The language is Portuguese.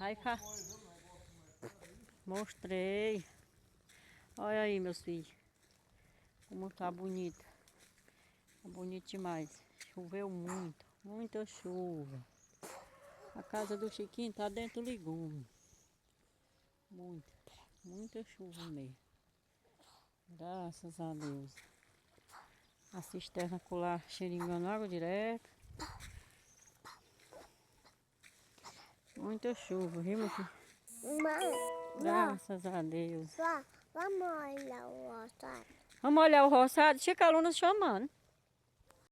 Aí, mostrei. Olha aí, meus filhos. Como tá bonito. Tá bonito demais. Choveu muito. Muita chuva. A casa do Chiquinho tá dentro do legume. Muita chuva mesmo. Graças a Deus. A cisterna colar xeringando água direto. Muita chuva, viu, meu filho? Graças a Deus. Vamos olhar o roçado. Vamos olhar o roçado? Chica, a Luna chamando.